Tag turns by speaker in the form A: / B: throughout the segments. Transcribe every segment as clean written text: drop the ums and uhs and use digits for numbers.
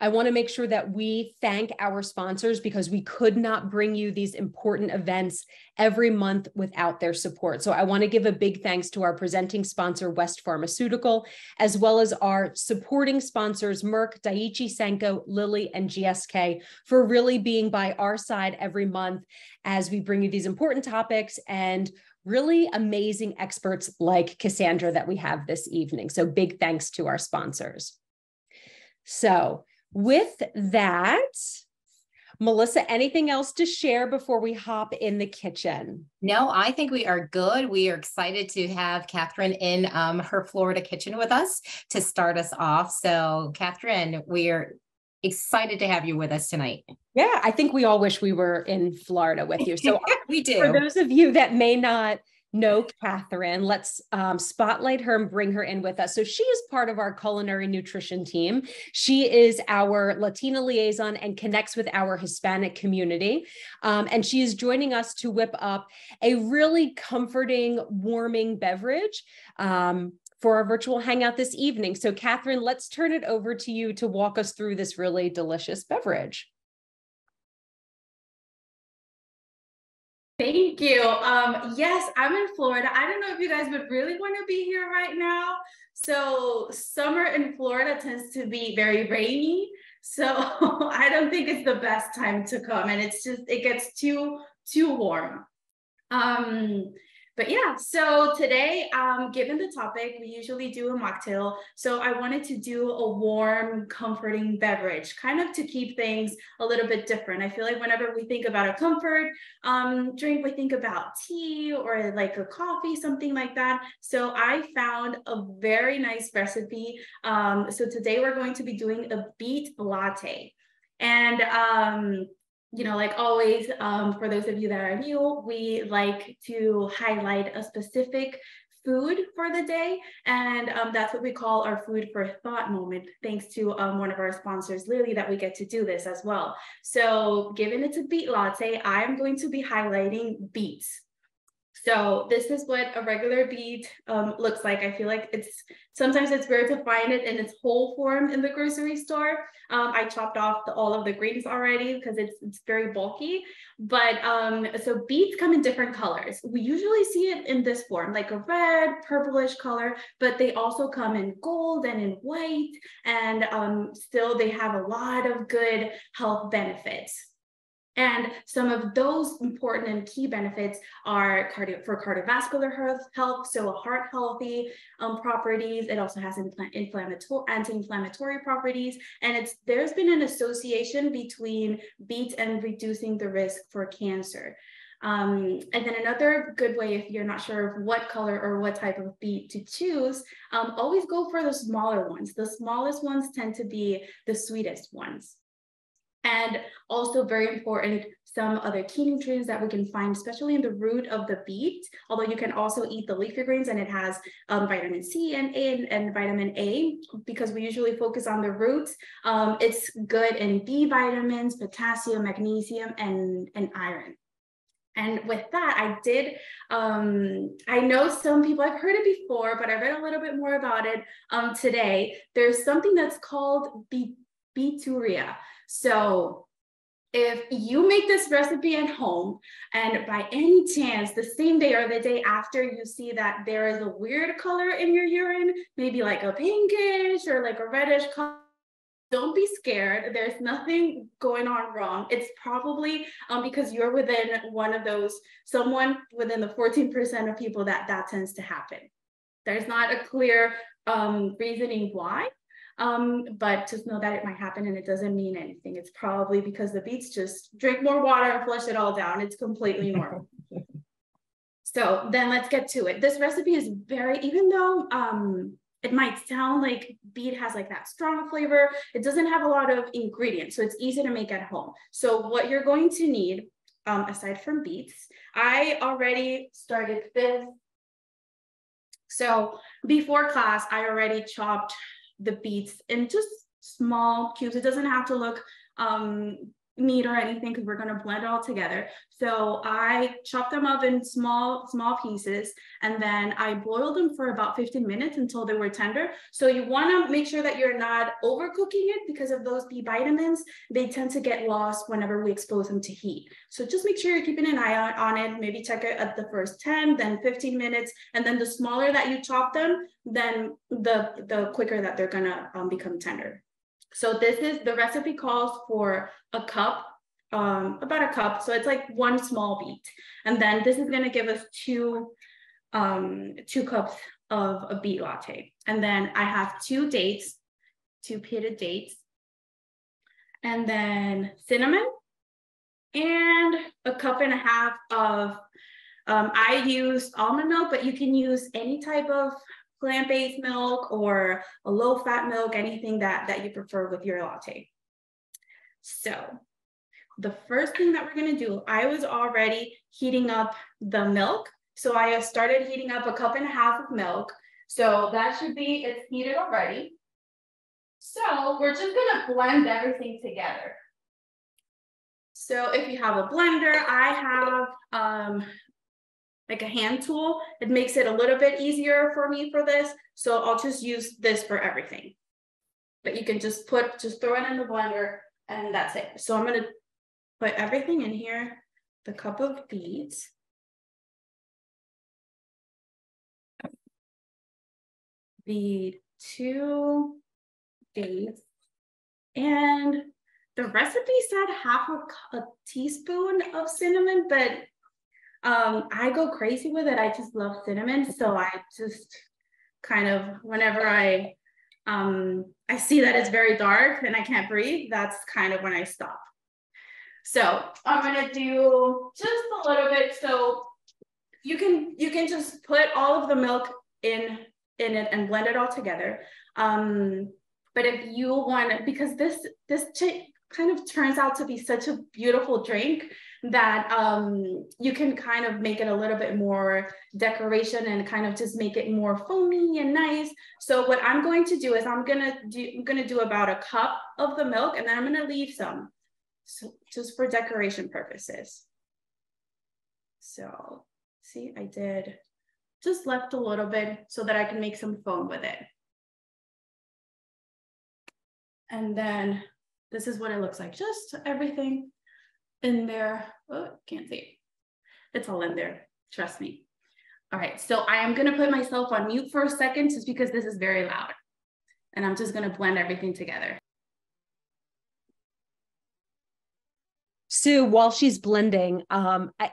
A: I want to make sure that we thank our sponsors because we could not bring you these important events every month without their support. So I want to give a big thanks to our presenting sponsor, West Pharmaceutical, as well as our supporting sponsors, Merck, Daiichi Sankyo, Lilly, and GSK, for really being by our side every month as we bring you these important topics and really amazing experts like Cassandra that we have this evening. So big thanks to our sponsors. So with that, Melissa, anything else to share before we hop in the kitchen?
B: No, I think we are good. We are excited to have Catherine in her Florida kitchen with us to start us off. So Catherine, we are excited to have you with us tonight.
A: Yeah, I think we all wish we were in Florida with you. So
B: we do.
A: For those of you that may not know Catherine, let's spotlight her and bring her in with us. So she is part of our culinary nutrition team. She is our Latina liaison and connects with our Hispanic community. And she is joining us to whip up a really comforting, warming beverage for our virtual hangout this evening. So Catherine, let's turn it over to you to walk us through this really delicious beverage.
C: Thank you. Yes, I'm in Florida. I don't know if you guys would really want to be here right now. So summer in Florida tends to be very rainy. So I don't think it's the best time to come, and it gets too warm. But yeah, so today, given the topic, we usually do a mocktail. So I wanted to do a warm, comforting beverage, kind of to keep things a little bit different. I feel like whenever we think about a comfort drink, we think about tea or like a coffee, something like that. So I found a very nice recipe. So today we're going to be doing a beet latte. And you know, like always, for those of you that are new, we like to highlight a specific food for the day. And that's what we call our food for thought moment, thanks to one of our sponsors, Lily, that we get to do this as well. So given it's a beet latte, I'm going to be highlighting beets. So this is what a regular beet looks like. I feel like sometimes it's rare to find it in its whole form in the grocery store. I chopped off all of the greens already because it's very bulky. But so beets come in different colors. We usually see it in this form, like a red, purplish color, but they also come in gold and in white. And still they have a lot of good health benefits. And some of those important and key benefits are for cardiovascular health, so heart healthy properties. It also has anti-inflammatory properties. And there's been an association between beets and reducing the risk for cancer. And then another good way, if you're not sure of what color or what type of beet to choose, always go for the smaller ones. The smallest ones tend to be the sweetest ones. And also very important, some other key nutrients that we can find, especially in the root of the beet, although you can also eat the leafy greens, and it has vitamin C and vitamin A, because we usually focus on the roots. It's good in B vitamins, potassium, magnesium, and iron. And with that, I know some people, I've heard it before, but I read a little bit more about it today. There's something that's called beeturia. So if you make this recipe at home and by any chance the same day or the day after you see that there is a weird color in your urine, maybe like a pinkish or like a reddish color, don't be scared. There's nothing going on wrong. It's probably because you're within someone within the 14% of people that tends to happen. There's not a clear reasoning why. But just know that it might happen, and it doesn't mean anything. It's probably because the beets just drink more water and flush it all down. It's completely normal. So then let's get to it. This recipe is even though it might sound like beet has like that strong flavor, it doesn't have a lot of ingredients, so it's easy to make at home. So what you're going to need, aside from beets, I already started this. So before class, I already chopped the beets in just small cubes. It doesn't have to look meat or anything because we're going to blend it all together. So I chop them up in small pieces, and then I boiled them for about 15 minutes until they were tender. So you want to make sure that you're not overcooking it, because of those B vitamins, they tend to get lost whenever we expose them to heat. So just make sure you're keeping an eye on it. Maybe check it at the first 10, then 15 minutes. And then the smaller that you chop them, then the quicker that they're going to become tender. So the recipe calls for a cup, about a cup. So it's like one small beet. And then this is going to give us two cups of a beet latte. And then I have 2 pitted dates, and then cinnamon, and a cup and a half of, I use almond milk, but you can use any type of plant-based milk or a low-fat milk, anything that you prefer with your latte. So the first thing that we're going to do, I was already heating up the milk. So I started heating up a cup and a half of milk. So that should be, it's heated already. So we're just going to blend everything together. So if you have a blender, I have like a hand tool. It makes it a little bit easier for me for this. So I'll just use this for everything. But you can just throw it in the blender, and that's it. So I'm going to put everything in here, the cup of beets, the 2 dates, and the recipe said half a teaspoon of cinnamon, but I go crazy with it. I just love cinnamon. So I just kind of, whenever I see that it's very dark and I can't breathe, that's kind of when I stop. So I'm going to do just a little bit. So you can just put all of the milk in it and blend it all together. But if you want, because this kind of turns out to be such a beautiful drink, that you can kind of make it a little bit more decoration and kind of just make it more foamy and nice. So what I'm going to do is I'm gonna do about a cup of the milk, and then I'm gonna leave some, so just for decoration purposes. So see, I just left a little bit so that I can make some foam with it. And then this is what it looks like, just everything in there. Oh, can't see it. It's all in there, trust me. All right, so I am gonna put myself on mute for a second just because this is very loud. And I'm just gonna blend everything together.
A: Sue, while she's blending,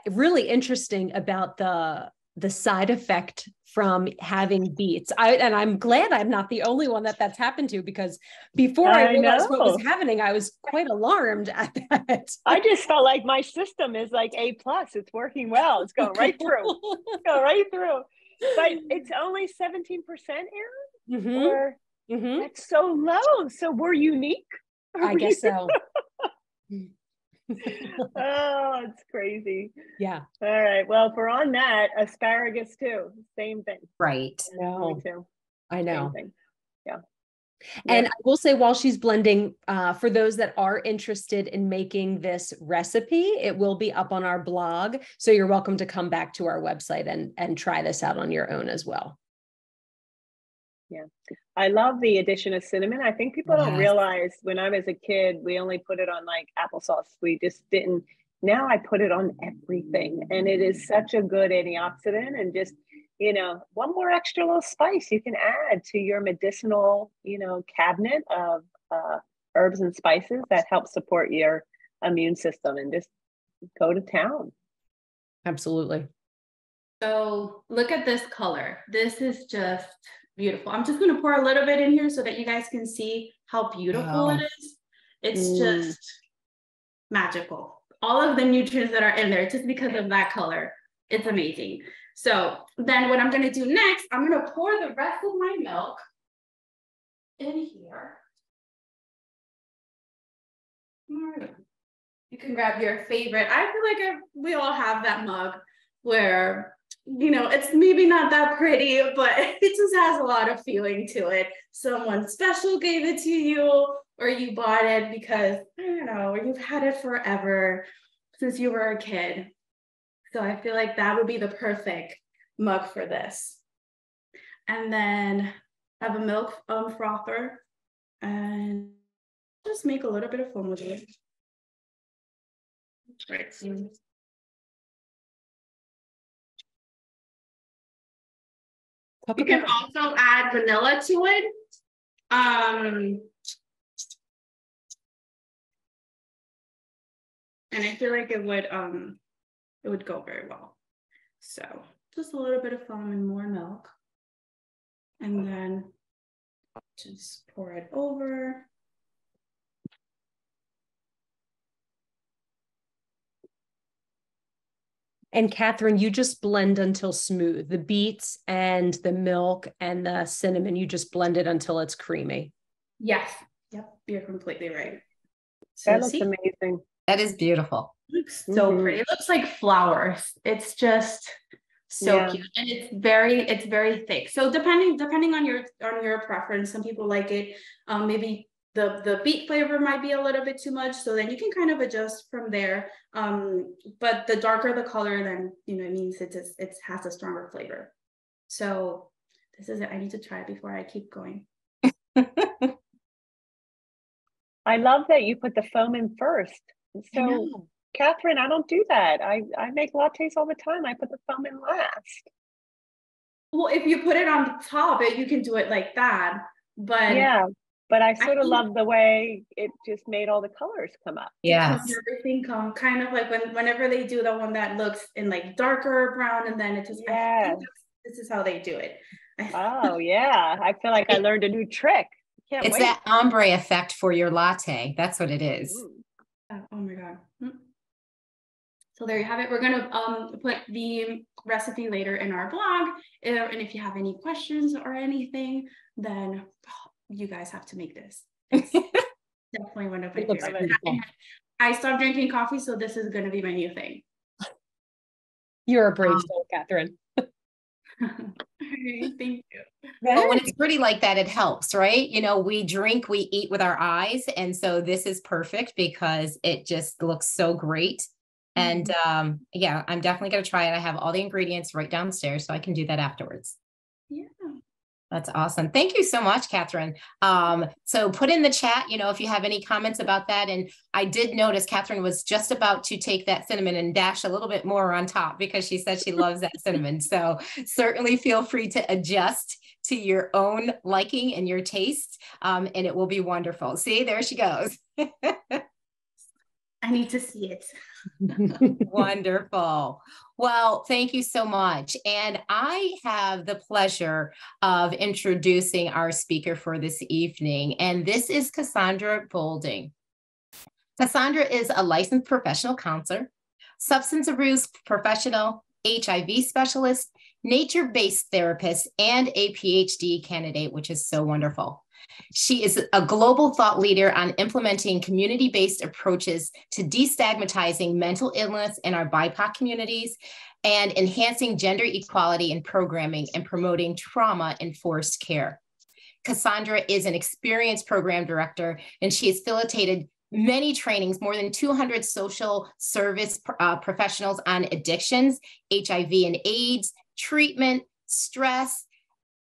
A: really interesting about the side effect from having beets. And I'm glad I'm not the only one that's happened to, because before I realized what was happening, I was quite alarmed at that.
D: I just felt like my system is like A+. It's working well. It's going right through. It's going right through. But it's only 17% error?
A: Mm-hmm.
D: Or that's so low. So we're unique?
A: I guess so.
D: Oh, it's crazy.
A: Yeah.
D: All right. Well, if we're on that, asparagus too. Same thing.
B: Right.
A: No.
D: Me too.
A: I know.
D: Same thing. Yeah.
A: And I will say, while she's blending, for those that are interested in making this recipe, it will be up on our blog. So you're welcome to come back to our website and try this out on your own as well.
D: Yeah. I love the addition of cinnamon. I think people don't realize, when I was a kid, we only put it on like applesauce. We just didn't. Now I put it on everything, and it is such a good antioxidant, and just, you know, one more extra little spice you can add to your medicinal, you know, cabinet of herbs and spices that help support your immune system, and just go to town.
A: Absolutely.
C: So look at this color. This is just beautiful. I'm just going to pour a little bit in here so that you guys can see how beautiful it is. It's just magical. All of the nutrients that are in there, just because of that color, it's amazing. So then what I'm going to do next, I'm going to pour the rest of my milk in here. You can grab your favorite. I feel like we all have that mug where, you know, it's maybe not that pretty, but it just has a lot of feeling to it. Someone special gave it to you, or you bought it because, I don't know, you've had it forever since you were a kid. So I feel like that would be the perfect mug for this. And then I have a milk frother, and just make a little bit of foam with it. Right. You can also add vanilla to it. And I feel like it would go very well. So just a little bit of foam and more milk. And then just pour it over.
A: And Catherine, you just blend until smooth. The beets and the milk and the cinnamon, you just blend it until it's creamy.
C: Yes. Yep. You're completely right.
D: So that looks amazing.
B: That is beautiful.
C: It looks so pretty. It looks like flowers. It's just so cute. And it's very thick. So depending on your preference, some people like it. Maybe the beet flavor might be a little bit too much. So then you can kind of adjust from there. But the darker the color, then it means it has a stronger flavor. So this is it. I need to try it before I keep going.
D: I love that you put the foam in first. So Catherine, I don't do that. I make lattes all the time. I put the foam in last.
C: Well, if you put it on the top, you can do it like that. But
D: yeah, but I sort of love the way it just made all the colors come up.
B: Yes.
C: Everything come kind of like whenever they do the one that looks in like darker brown, and then it just this is how they do it.
D: Oh yeah, I feel like I learned a new trick.
B: It's wait. That ombre effect for your latte. That's what it is.
C: Oh my God. So there you have it. We're going to put the recipe later in our blog. And if you have any questions or anything, then you guys have to make this. It's definitely one of my favorites. I stopped drinking coffee, so this is going to be my new thing.
A: You're a brave soul, Catherine.
C: Thank you.
B: Well, when it's pretty like that, it helps, right? We drink, we eat with our eyes. And so this is perfect because it just looks so great. And yeah, I'm definitely going to try it. I have all the ingredients right downstairs, so I can do that afterwards.
C: Yeah.
B: That's awesome. Thank you so much, Catherine. So put in the chat, if you have any comments about that. And I did notice Catherine was just about to take that cinnamon and dash a little bit more on top because she said she loves that cinnamon. So certainly feel free to adjust to your own liking and your taste, and it will be wonderful. See, there she goes.
C: I need to see it.
B: Wonderful. Well, thank you so much. And I have the pleasure of introducing our speaker for this evening, and this is Cassandra Bolding. Cassandra is a licensed professional counselor, substance abuse professional, HIV specialist, nature-based therapist, and a PhD candidate, which is so wonderful. She is a global thought leader on implementing community-based approaches to destigmatizing mental illness in our BIPOC communities and enhancing gender equality in programming and promoting trauma-informed care. Cassandra is an experienced program director, and she has facilitated many trainings, more than 200 social service professionals on addictions, HIV and AIDS, treatment, stress,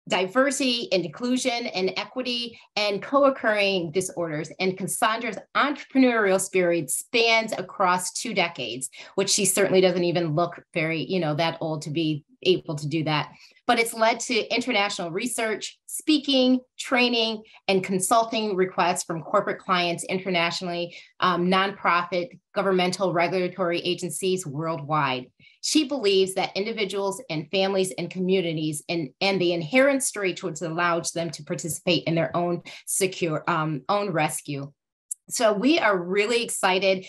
B: diversity and inclusion and equity, and co-occurring disorders. And Cassandra's entrepreneurial spirit spans across 2 decades, which she certainly doesn't even look very, that old to be able to do that. But it's led to international research, speaking, training, and consulting requests from corporate clients internationally, nonprofit, governmental regulatory agencies worldwide. She believes that individuals and families and communities and the inherent strength which allows them to participate in their own secure, own rescue. So we are really excited.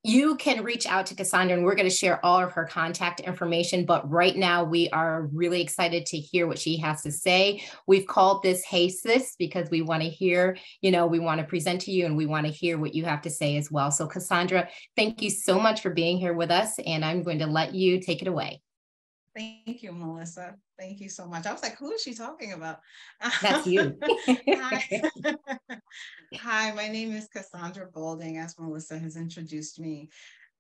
B: You can reach out to Cassandra, and we're going to share all of her contact information. But right now, we are really excited to hear what she has to say. We've called this Hey Sis because we want to hear, we want to present to you, and we want to hear what you have to say as well. So Cassandra, thank you so much for being here with us, and I'm going to let you take it away.
E: Thank you, Melissa. Thank you so much. I was like, who is she talking about?
B: That's you.
E: Hi. Hi, my name is Cassandra Bolding, as Melissa has introduced me.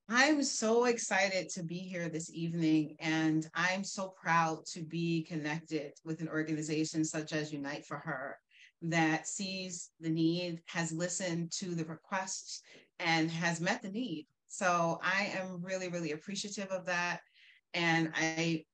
E: I'm so excited to be here this evening, and I'm so proud to be connected with an organization such as Unite for Her that sees the need, has listened to the requests, and has met the need. So I am really, really appreciative of that. And I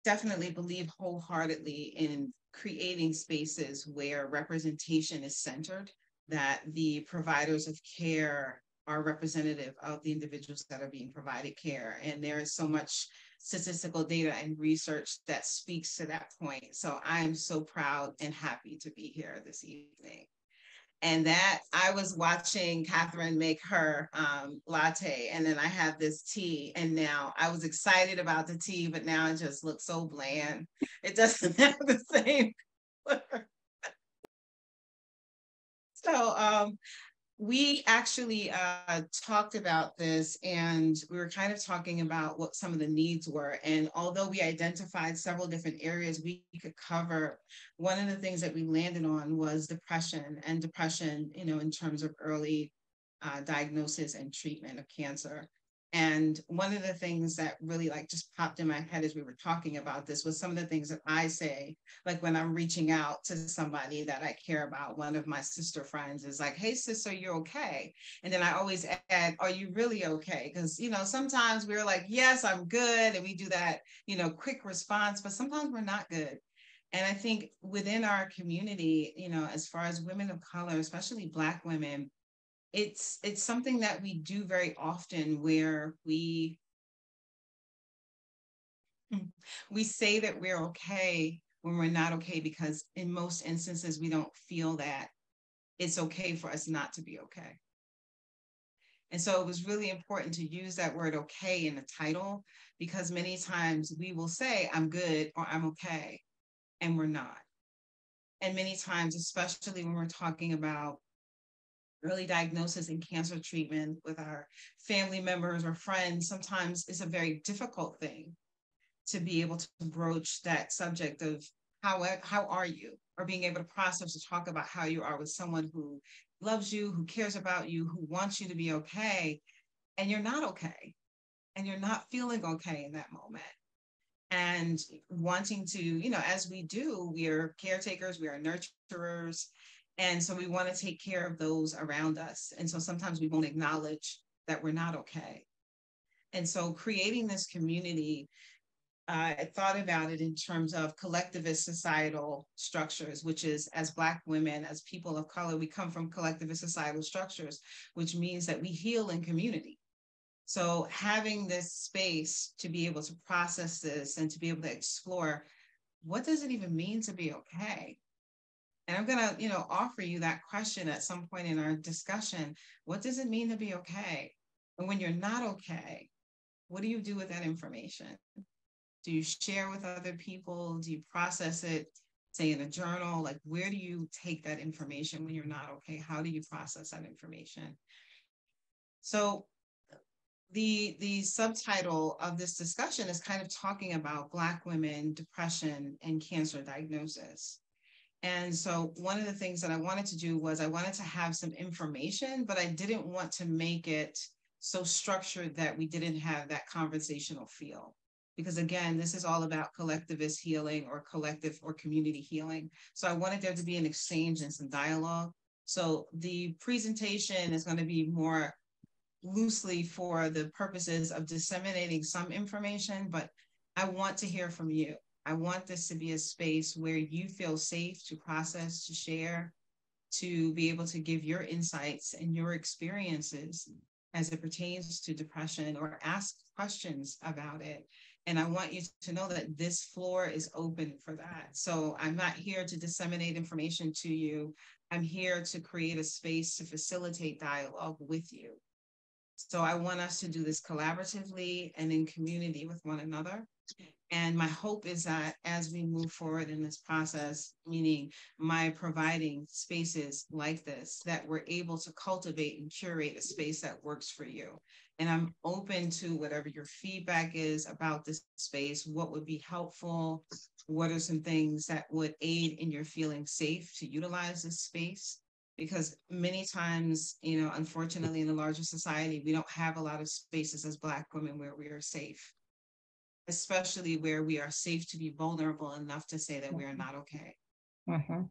E: definitely believe wholeheartedly in creating spaces where representation is centered, that the providers of care are representative of the individuals that are being provided care. And there is so much statistical data and research that speaks to that point. So I'm so proud and happy to be here this evening. And that I was watching Catherine make her latte, and then I had this tea, and now I was excited about the tea, but now it just looks so bland. It doesn't have the same flavor. So we actually talked about this, and we were kind of talking about what some of the needs were. And although we identified several different areas we could cover, one of the things that we landed on was depression, and depression, in terms of early diagnosis and treatment of cancer. And one of the things that really just popped in my head as we were talking about this was some of the things that I say, like when I'm reaching out to somebody that I care about. One of my sister friends is like, hey, sister, you're okay. And then I always add, are you really okay? Because, sometimes we're like, yes, I'm good. And we do that, quick response, but sometimes we're not good. And I think within our community, as far as women of color, especially Black women, it's something that we do very often, where we say that we're okay when we're not okay, because in most instances we don't feel that it's okay for us not to be okay. And so it was really important to use that word okay in the title, because many times we will say I'm good or I'm okay, and we're not. And many times, especially when we're talking about early diagnosis and cancer treatment with our family members or friends, sometimes it's a very difficult thing to be able to broach that subject of how are you, or being able to process to talk about how you are with someone who loves you, who cares about you, who wants you to be okay, and you're not okay, and you're not feeling okay in that moment. And wanting to, as we do, we are caretakers, we are nurturers. And so we want to take care of those around us. And so sometimes we won't acknowledge that we're not okay. And so creating this community, I thought about it in terms of collectivist societal structures, which is, as Black women, as people of color, we come from collectivist societal structures, which means that we heal in community. So having this space to be able to process this and to be able to explore, what does it even mean to be okay? And I'm going to, offer you that question at some point in our discussion. What does it mean to be okay? And when you're not okay, what do you do with that information? Do you share with other people? Do you process it, say, in a journal? Like, where do you take that information when you're not okay? How do you process that information? So the subtitle of this discussion is kind of talking about Black women, depression, and cancer diagnosis. And so one of the things that I wanted to do was I wanted to have some information, but I didn't want to make it so structured that we didn't have that conversational feel. Because again, this is all about collectivist healing or collective or community healing. So I wanted there to be an exchange and some dialogue. So the presentation is going to be more loosely for the purposes of disseminating some information, but I want to hear from you. I want this to be a space where you feel safe to process, to share, to be able to give your insights and your experiences as it pertains to depression, or ask questions about it. And I want you to know that this floor is open for that. So I'm not here to disseminate information to you. I'm here to create a space to facilitate dialogue with you. So I want us to do this collaboratively and in community with one another. And my hope is that as we move forward in this process, meaning my providing spaces like this, that we're able to cultivate and curate a space that works for you. And I'm open to whatever your feedback is about this space. What would be helpful? What are some things that would aid in your feeling safe to utilize this space? Because many times, you know, unfortunately, in the larger society, we don't have a lot of spaces as Black women where we are safe, especially where we are safe to be vulnerable enough to say that we are not okay.
B: Mm-hmm.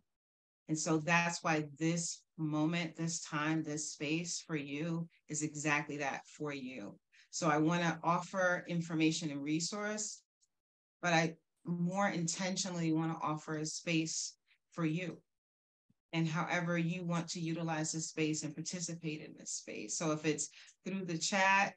E: And so that's why this moment, this time, this space for you is exactly that, for you. So I want to offer information and resource, but I more intentionally want to offer a space for you. And however you want to utilize this space and participate in this space. So if it's through the chat,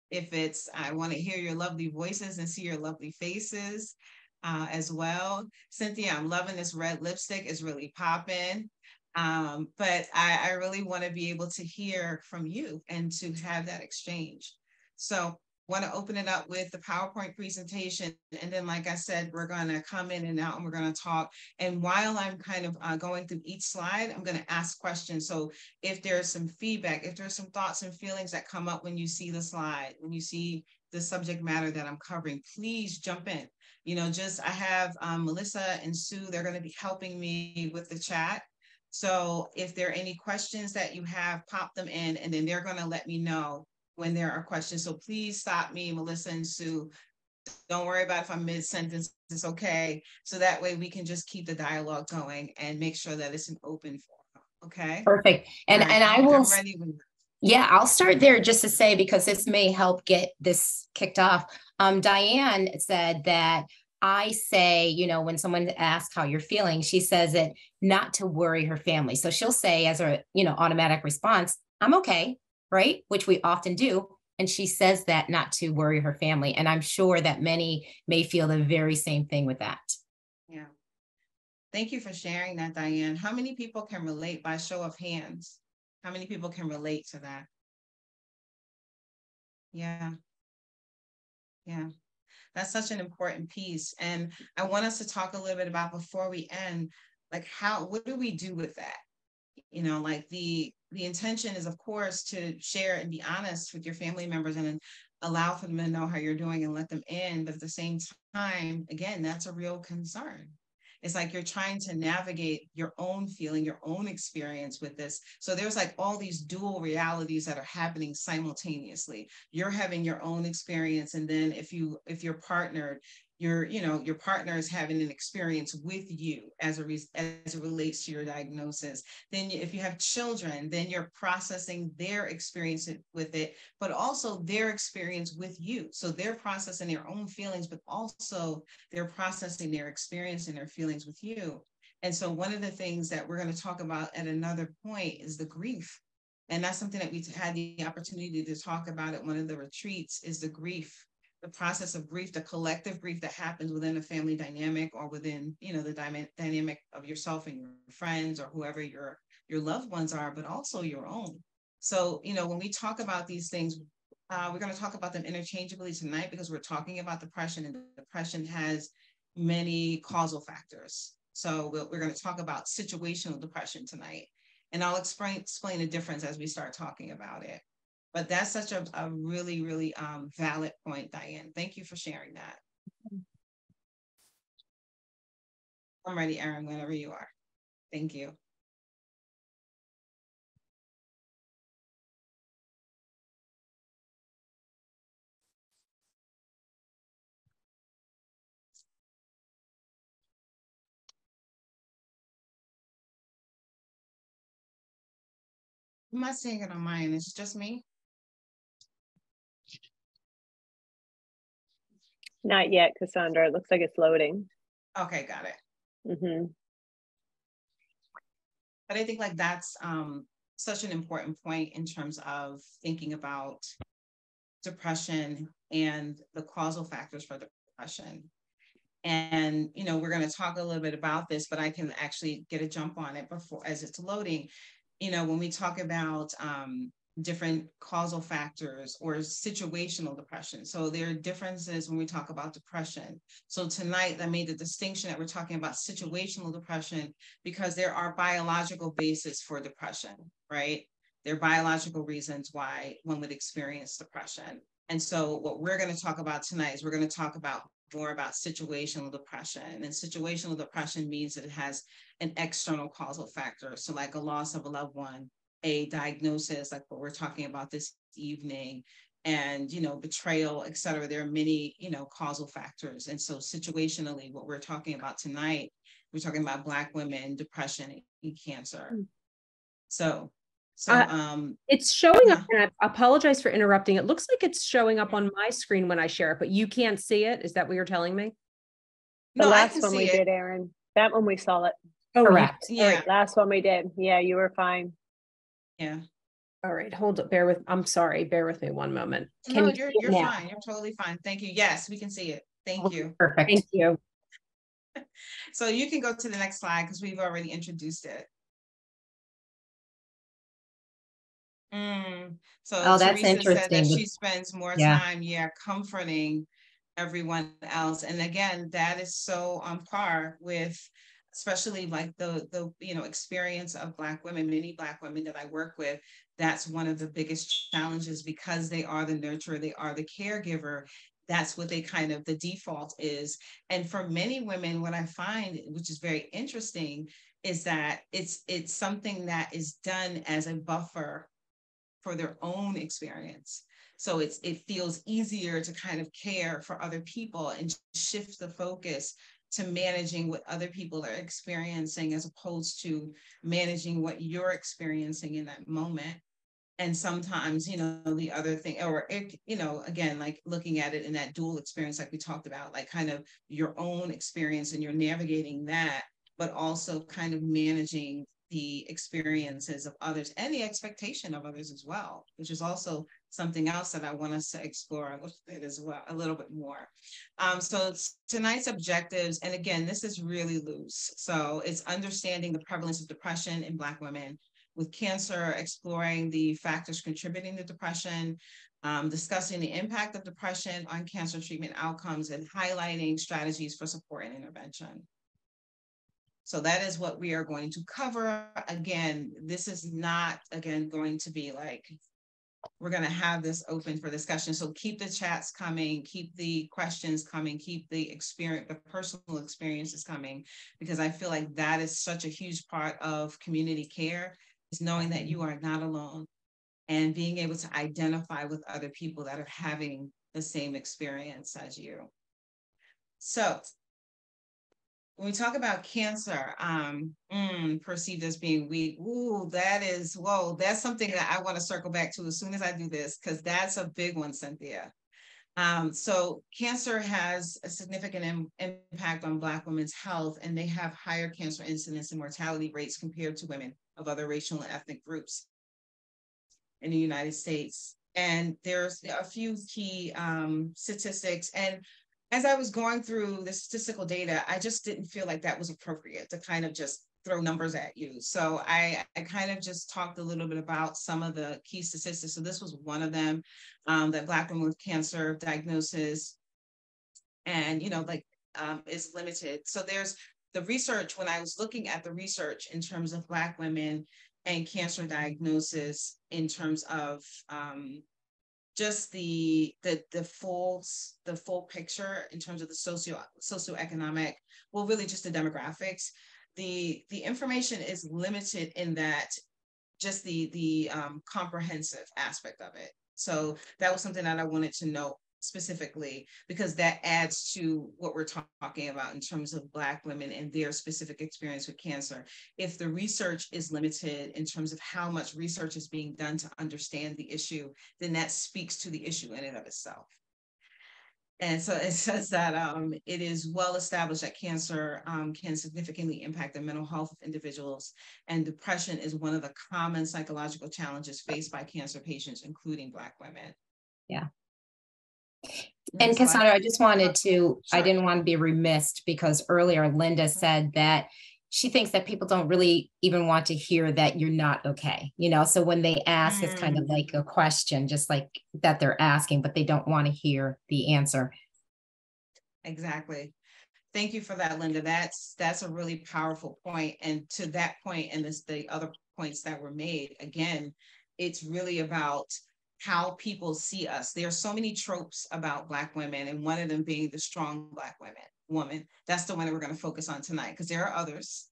E: if it's, I want to hear your lovely voices and see your lovely faces as well. Cynthia, I'm loving this red lipstick. It's really popping. But I really want to be able to hear from you and to have that exchange. So want to open it up with the PowerPoint presentation. And then, like I said, we're going to come in and out and we're going to talk. And while I'm kind of going through each slide, I'm going to ask questions. So if there's some feedback, if there's some thoughts and feelings that come up when you see the slide, when you see the subject matter that I'm covering, please jump in. You know, I have Melissa and Sue, they're going to be helping me with the chat. So if there are any questions that you have, pop them in, and then they're going to let me know when there are questions. So please stop me, Melissa and Sue. Don't worry about if I'm mid-sentence, it's okay. So that way we can just keep the dialogue going and make sure that it's an open forum, okay?
B: Perfect. And
E: right,
B: and I will,
E: I'm ready when
B: yeah, I'll start there just to say, because this may help get this kicked off. Diane said that I say, you know, when someone asks how you're feeling, she says it not to worry her family. So she'll say as a, you know, automatic response, I'm okay, right? Which we often do. And she says that not to worry her family. And I'm sure that many may feel the very same thing with that.
E: Yeah. Thank you for sharing that, Diane. How many people can relate by show of hands? How many people can relate to that? Yeah. Yeah. That's such an important piece. And I want us to talk a little bit about, before we end, like what do we do with that? You know, like the intention is, of course, to share and be honest with your family members and allow for them to know how you're doing and let them in. But at the same time, again, that's a real concern. It's like you're trying to navigate your own feeling, your own experience with this. So there's like all these dual realities that are happening simultaneously. You're having your own experience, and then if you're partnered, your partner is having an experience with you as it relates to your diagnosis. Then if you have children, then you're processing their experience with it, but also their experience with you. So they're processing their own feelings, but also they're processing their experience and their feelings with you. And so one of the things that we're going to talk about at another point is the grief. And that's something that we had the opportunity to talk about at one of the retreats, is the grief. The process of grief, the collective grief that happens within a family dynamic, or within, you know, the dynamic of yourself and your friends, or whoever your loved ones are, but also your own. So, you know, when we talk about these things, we're going to talk about them interchangeably tonight, because we're talking about depression, and depression has many causal factors. So we're going to talk about situational depression tonight, and I'll explain the difference as we start talking about it. But that's such a really, really valid point, Diane. Thank you for sharing that. I'm ready, Erin, whenever you are. Thank you. I'm not seeing it on mine. It's just me.
D: Not yet, Cassandra. It looks like it's loading.
E: Okay, got it.
D: Mm-hmm.
E: But I think like that's such an important point in terms of thinking about depression and the causal factors for depression. And, you know, we're going to talk a little bit about this, but I can actually get a jump on it before, as it's loading. You know, when we talk about different causal factors or situational depression. So there are differences when we talk about depression. So tonight I made the distinction that we're talking about situational depression because there are biological bases for depression, right? There are biological reasons why one would experience depression. And so what we're going to talk about tonight is we're going to talk about more about situational depression. And situational depression means that it has an external causal factor. So like a loss of a loved one, a diagnosis, like what we're talking about this evening, and, betrayal, et cetera. There are many, causal factors. And so situationally, what we're talking about tonight, we're talking about Black women, depression, and cancer. So
A: it's showing up, and I apologize for interrupting. It looks like it's showing up on my screen when I share it, but you can't see it. Is that what you're telling me?
D: The last one we did, Erin. That one we saw it.
A: Oh,
B: correct.
E: Yeah.
D: Last one we did. Yeah, you were fine.
E: Yeah.
A: All right, hold up. I'm sorry. Bear with me one moment.
E: No, you're fine. You're totally fine. Thank you. Yes, we can see it. Thank you.
B: Perfect.
A: Thank you.
E: So you can go to the next slide because we've already introduced it. So
B: that's
E: Teresa
B: interesting.
E: said that she spends more time, comforting everyone else. And again, that is so on par with, especially like the experience of Black women, many Black women that I work with. That's one of the biggest challenges, because they are the nurturer, they are the caregiver. That's what they the default is. And for many women, what I find, which is very interesting, is that it's something that is done as a buffer for their own experience. So it feels easier to care for other people and shift the focus to managing what other people are experiencing, as opposed to managing what you're experiencing in that moment. And sometimes, the other thing, or, again, like looking at it in that dual experience, like we talked about, like your own experience, and you're navigating that, but also managing the experiences of others and the expectation of others as well, which is also something else that I want us to explore a little bit as well, a little bit more. So tonight's objectives, and again, this is really loose. So it's understanding the prevalence of depression in Black women with cancer, exploring the factors contributing to depression, discussing the impact of depression on cancer treatment outcomes, and highlighting strategies for support and intervention. So that is what we are going to cover. Again, this is not, going to be like, we're going to have this open for discussion. So keep the chats coming, keep the questions coming, keep the personal experiences coming, because I feel like that is such a huge part of community care, is knowing that you are not alone and being able to identify with other people that are having the same experience as you. So when we talk about cancer, perceived as being weak, that's something that I want to circle back to as soon as I do this, because that's a big one, Cynthia. So cancer has a significant impact on Black women's health, and they have higher cancer incidence and mortality rates compared to women of other racial and ethnic groups in the United States. And there's a few key statistics. And as I was going through the statistical data, I just didn't feel like that was appropriate to just throw numbers at you. So I just talked a little bit about some of the key statistics. So this was one of them, that Black women with cancer diagnosis and, is limited. So there's the research, when I was looking at the research in terms of Black women and cancer diagnosis, in terms of just the full picture in terms of the socioeconomic, well, really just the demographics. The information is limited in that just the comprehensive aspect of it. So that was something that I wanted to note specifically, because that adds to what we're talking about in terms of Black women and their specific experience with cancer. If the research is limited in terms of how much research is being done to understand the issue, then that speaks to the issue in and of itself. And so it says that it is well established that cancer can significantly impact the mental health of individuals, and depression is one of the common psychological challenges faced by cancer patients, including Black women.
B: Yeah. And Cassandra, I just wanted to,
E: Sure.
B: I didn't want to be remiss, because earlier Linda said that she thinks that people don't really even want to hear that you're not okay. So when they ask, it's kind of like a question, just like that they're asking, but they don't want to hear the answer.
E: Exactly. Thank you for that, Linda. That's a really powerful point. And to that point, and the other points that were made, again, it's really about how people see us. There are so many tropes about Black women, and one of them being the strong Black woman. That's the one that we're going to focus on tonight, because there are others,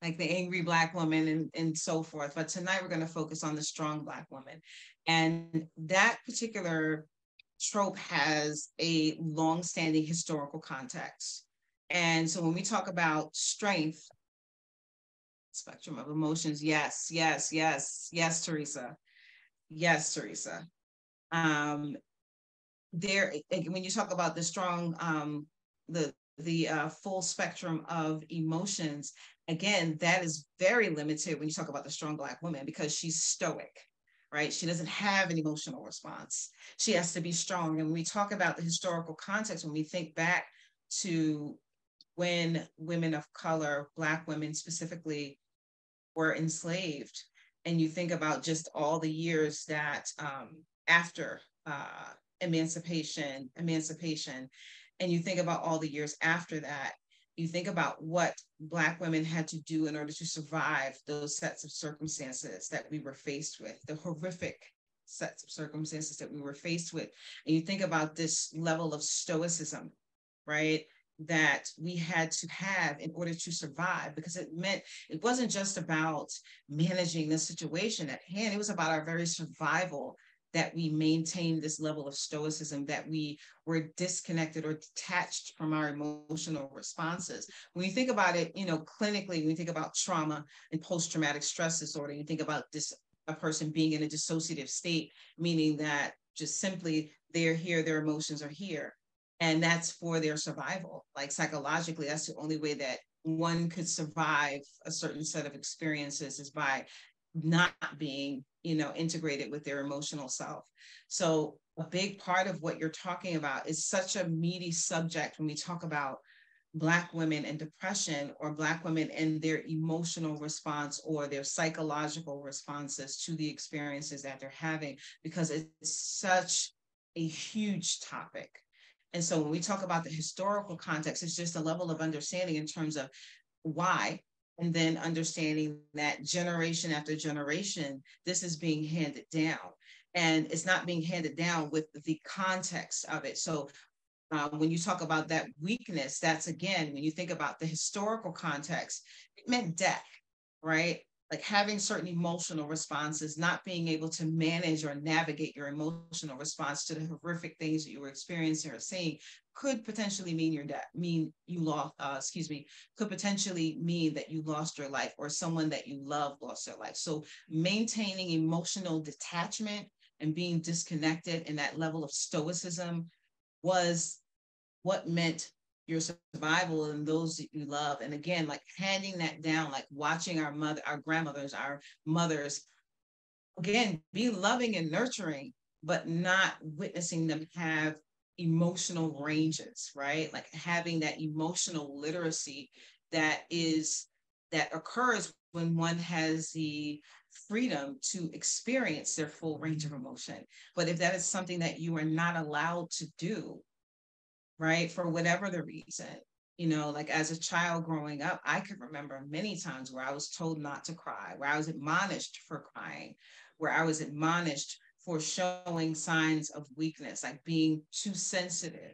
E: like the angry Black woman and so forth. But tonight we're going to focus on the strong Black woman. And that particular trope has a long-standing historical context. And so when we talk about strength, spectrum of emotions, yes, Teresa. Yes, Teresa. There, when you talk about the strong, the full spectrum of emotions, again, that is very limited when you talk about the strong Black woman, because she's stoic, right? She doesn't have an emotional response. She has to be strong. And when we talk about the historical context, when we think back to when women of color, Black women specifically, were enslaved, and you think about just all the years that after emancipation, and you think about all the years after that, you think about what Black women had to do in order to survive those sets of circumstances that we were faced with, the horrific sets of circumstances that we were faced with. And you think about this level of stoicism, right, that we had to have in order to survive, because it meant it wasn't just about managing the situation at hand, it was about our very survival, that we maintained this level of stoicism, that we were disconnected or detached from our emotional responses. When you think about it, clinically, when you think about trauma and post-traumatic stress disorder, you think about a person being in a dissociative state, meaning that just simply they're here, their emotions are here. And that's for their survival. Like psychologically, that's the only way that one could survive a certain set of experiences, is by not being, integrated with their emotional self. So a big part of what you're talking about is such a meaty subject when we talk about Black women and depression, or Black women and their emotional response or their psychological responses to the experiences that they're having, because it's such a huge topic. And so when we talk about the historical context, it's just a level of understanding in terms of why, and then understanding that generation after generation, this is being handed down. And it's not being handed down with the context of it. So when you talk about that weakness, that's, again, when you think about the historical context, it meant death, right? Like having certain emotional responses, not being able to manage or navigate your emotional response to the horrific things that you were experiencing or seeing, could potentially mean your death, could potentially mean that you lost your life, or someone that you love lost their life. So maintaining emotional detachment and being disconnected in that level of stoicism was what meant your survival and those that you love. And again, like handing that down, like watching our grandmothers, our mothers, again, be loving and nurturing, but not witnessing them have emotional ranges, right? Like having that emotional literacy that occurs when one has the freedom to experience their full range of emotion. But if that is something that you are not allowed to do, right, for whatever the reason, like as a child growing up, I could remember many times where I was told not to cry, where I was admonished for crying, where I was admonished for showing signs of weakness, like being too sensitive,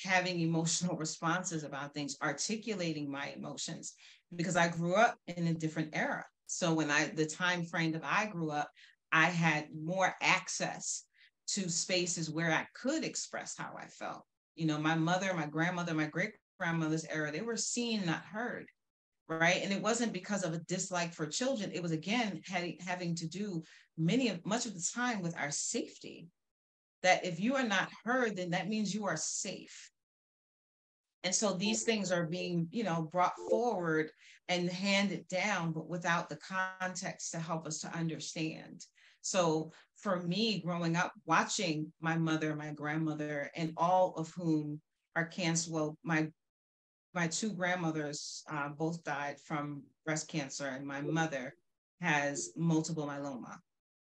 E: having emotional responses about things, articulating my emotions, because I grew up in a different era. So when the time frame that I grew up, I had more access to spaces where I could express how I felt. My mother, my grandmother, my great-grandmother's era, they were seen, not heard, right? And it wasn't because of a dislike for children. It was, again, having to do much of the time with our safety, that if you are not heard, then that means you are safe. And so these things are being, brought forward and handed down, but without the context to help us to understand. So for me, growing up, watching my mother, my grandmother, and all of whom are cancer, well, my two grandmothers both died from breast cancer, and my mother has multiple myeloma.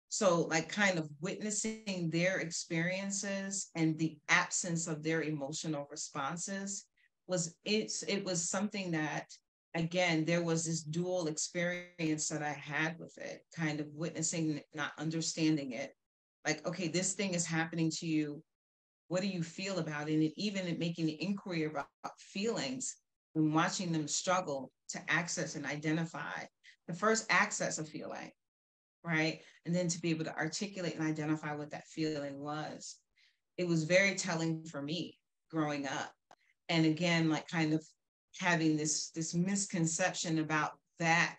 E: So like kind of witnessing their experiences and the absence of their emotional responses it was something that again, there was this dual experience that I had with it, kind of witnessing, not understanding it. Like, okay, this thing is happening to you. What do you feel about it? And even making the inquiry about feelings and watching them struggle to access and identify the first access a feeling, right? And then to be able to articulate and identify what that feeling was. It was very telling for me growing up. And again, like kind of having this misconception about that,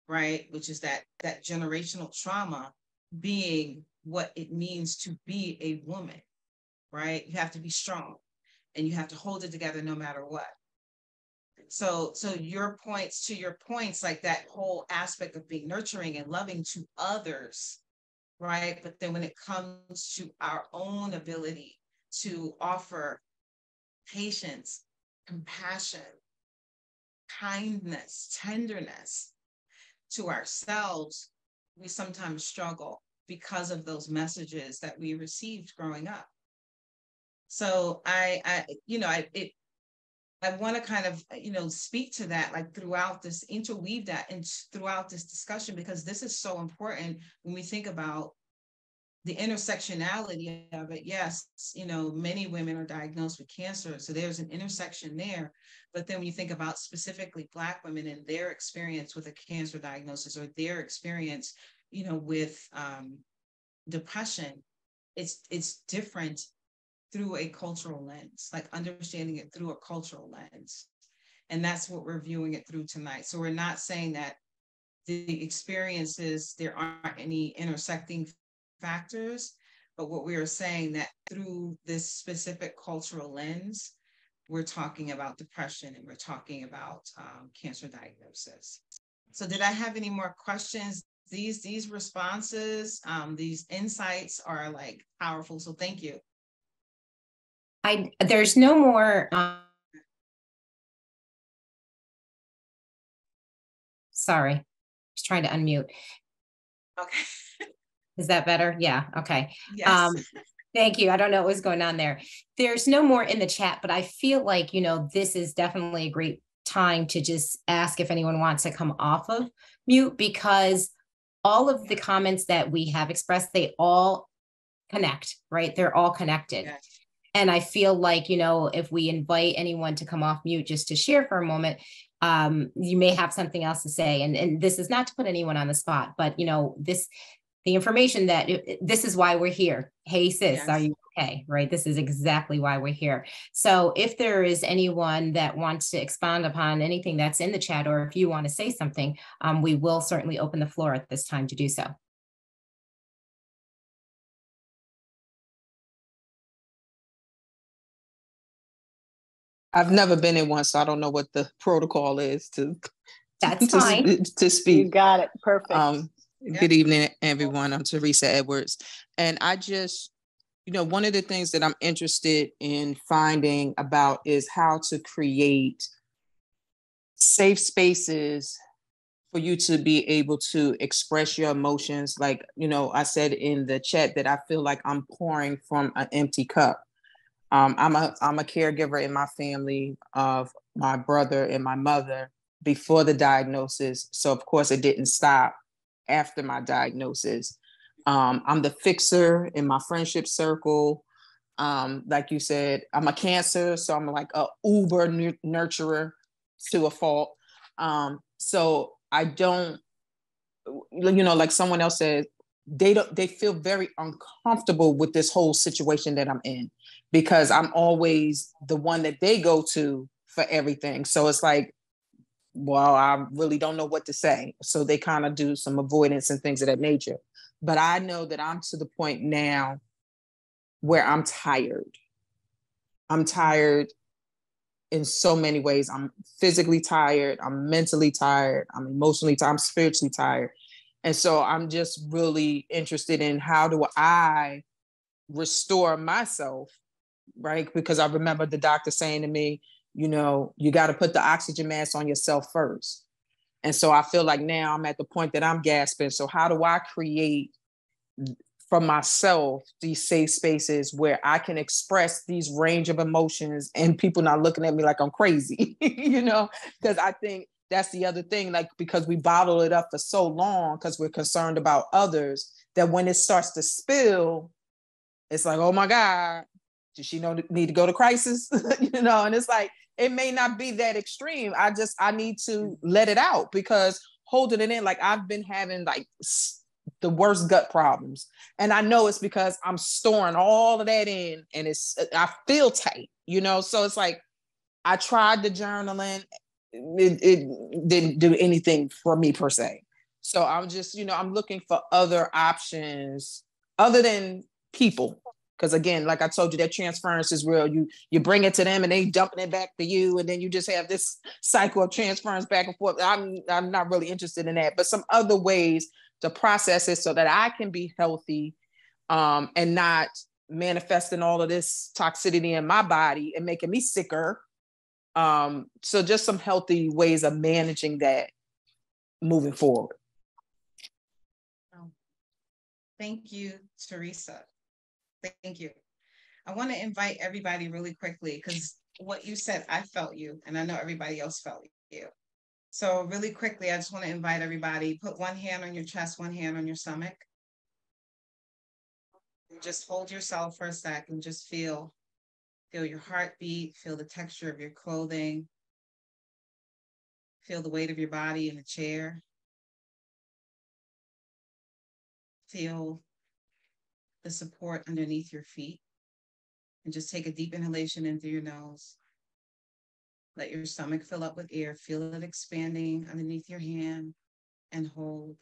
E: right? Which is that generational trauma being what it means to be a woman, right? You have to be strong and you have to hold it together no matter what. So your points, like that whole aspect of being nurturing and loving to others, right? But then when it comes to our own ability to offer patience, compassion, kindness, tenderness to ourselves, we sometimes struggle because of those messages that we received growing up. So I want to kind of, speak to that, like throughout this, interweave that and throughout this discussion, because this is so important when we think about the intersectionality of it. Yes, many women are diagnosed with cancer, so there's an intersection there. But then when you think about specifically Black women and their experience with a cancer diagnosis, or their experience, with depression, it's different through a cultural lens, like understanding it through a cultural lens. And that's what we're viewing it through tonight. So we're not saying that the experiences, there aren't any intersecting factors, but what we are saying that through this specific cultural lens, we're talking about depression and we're talking about cancer diagnosis. So did I have any more questions? These responses, these insights are like powerful. So thank you.
B: There's no more. Sorry, I was trying to unmute.
E: Okay.
B: Is that better? Yeah. Okay.
E: Yes.
B: Thank you. I don't know what was going on there. There's no more in the chat, but I feel like, this is definitely a great time to just ask if anyone wants to come off of mute, because all of the comments that we have expressed, they all connect, right? They're all connected. Yes. And I feel like, if we invite anyone to come off mute just to share for a moment, you may have something else to say. And this is not to put anyone on the spot, but, the information that this is why we're here. Hey, sis, yes. Are you okay? Right. This is exactly why we're here. So if there is anyone that wants to expound upon anything that's in the chat, or if you want to say something, we will certainly open the floor at this time to do so.
F: I've never been in one, so I don't know what the protocol is
B: That's fine.
F: To speak.
D: You got it. Perfect.
F: Good evening, everyone. I'm Teresa Edwards. And I just, one of the things that I'm interested in finding about is how to create safe spaces for you to be able to express your emotions. Like, I said in the chat that I feel like I'm pouring from an empty cup. I'm a caregiver in my family of my brother and my mother before the diagnosis. So of course it didn't stop after my diagnosis. I'm the fixer in my friendship circle. Like you said, I'm a Cancer, so I'm like a uber nurturer to a fault. So I don't, like someone else said, they feel very uncomfortable with this whole situation that I'm in, because I'm always the one that they go to for everything. So it's like, well, I really don't know what to say. So they kind of do some avoidance and things of that nature. But I know that I'm to the point now where I'm tired. I'm tired in so many ways. I'm physically tired. I'm mentally tired. I'm emotionally tired. I'm spiritually tired. And so I'm just really interested in how do I restore myself, right? Because I remember the doctor saying to me, you got to put the oxygen mask on yourself first. And so I feel like now I'm at the point that I'm gasping. So how do I create for myself these safe spaces where I can express these range of emotions and people not looking at me like I'm crazy, because I think that's the other thing, like, because we bottle it up for so long because we're concerned about others, that when it starts to spill, it's like, oh my God, does she need to go to crisis? And it's like, it may not be that extreme. I need to let it out, because holding it in, like, I've been having like the worst gut problems. And I know it's because I'm storing all of that in, and I feel tight, So it's like, I tried the journaling. It didn't do anything for me per se. So I'm just, I'm looking for other options other than people. Because again, like I told you, that transference is real. You bring it to them and they dumping it back to you. And then you just have this cycle of transference back and forth. I'm not really interested in that, but some other ways to process it so that I can be healthy, and not manifesting all of this toxicity in my body and making me sicker. So just some healthy ways of managing that moving forward.
E: Thank you, Teresa. Thank you. I want to invite everybody really quickly, because what you said, I felt you, and I know everybody else felt you. So really quickly, I just want to invite everybody, put one hand on your chest, one hand on your stomach. Just hold yourself for a sec and just feel your heartbeat, feel the texture of your clothing, feel the weight of your body in the chair. Feel the support underneath your feet, and just take a deep inhalation in through your nose. Let your stomach fill up with air. Feel it expanding underneath your hand, and hold.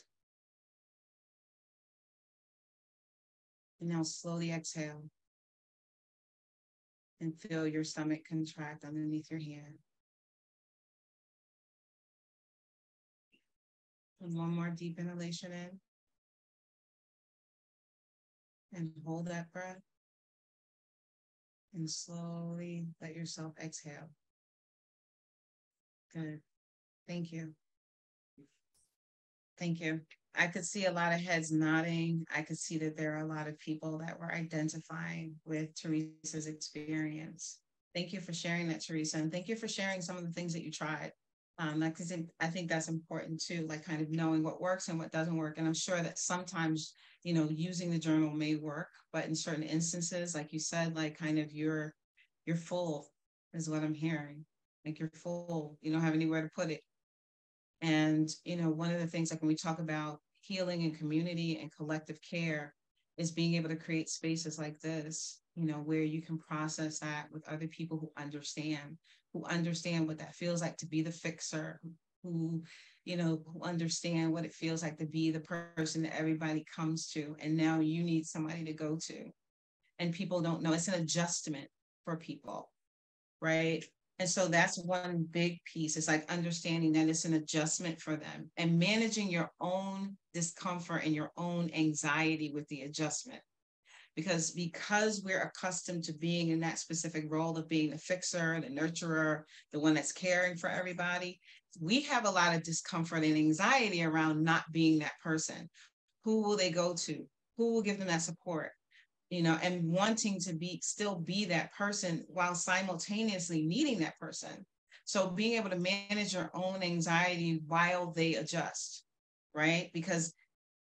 E: And now slowly exhale and feel your stomach contract underneath your hand. And one more deep inhalation in. And hold that breath. And slowly let yourself exhale. Good. Thank you. Thank you. I could see a lot of heads nodding. I could see that there are a lot of people that were identifying with Teresa's experience. Thank you for sharing that, Teresa. And thank you for sharing some of the things that you tried. I think that's important too, like kind of knowing what works and what doesn't work. And I'm sure that sometimes, using the journal may work, but in certain instances, like you said, like kind of you're full is what I'm hearing. Like you're full, you don't have anywhere to put it. And, one of the things, like when we talk about healing and community and collective care, is being able to create spaces like this, where you can process that with other people who understand what that feels like to be the fixer, who understand what it feels like to be the person that everybody comes to. And now you need somebody to go to. And people don't know. It's an adjustment for people, right? And so that's one big piece. It's like understanding that it's an adjustment for them and managing your own discomfort and your own anxiety with the adjustment. Because we're accustomed to being in that specific role of being the fixer, the nurturer, the one that's caring for everybody, we have a lot of discomfort and anxiety around not being that person. Who will they go to? Who will give them that support? And wanting to still be that person while simultaneously needing that person. So being able to manage your own anxiety while they adjust, right? Because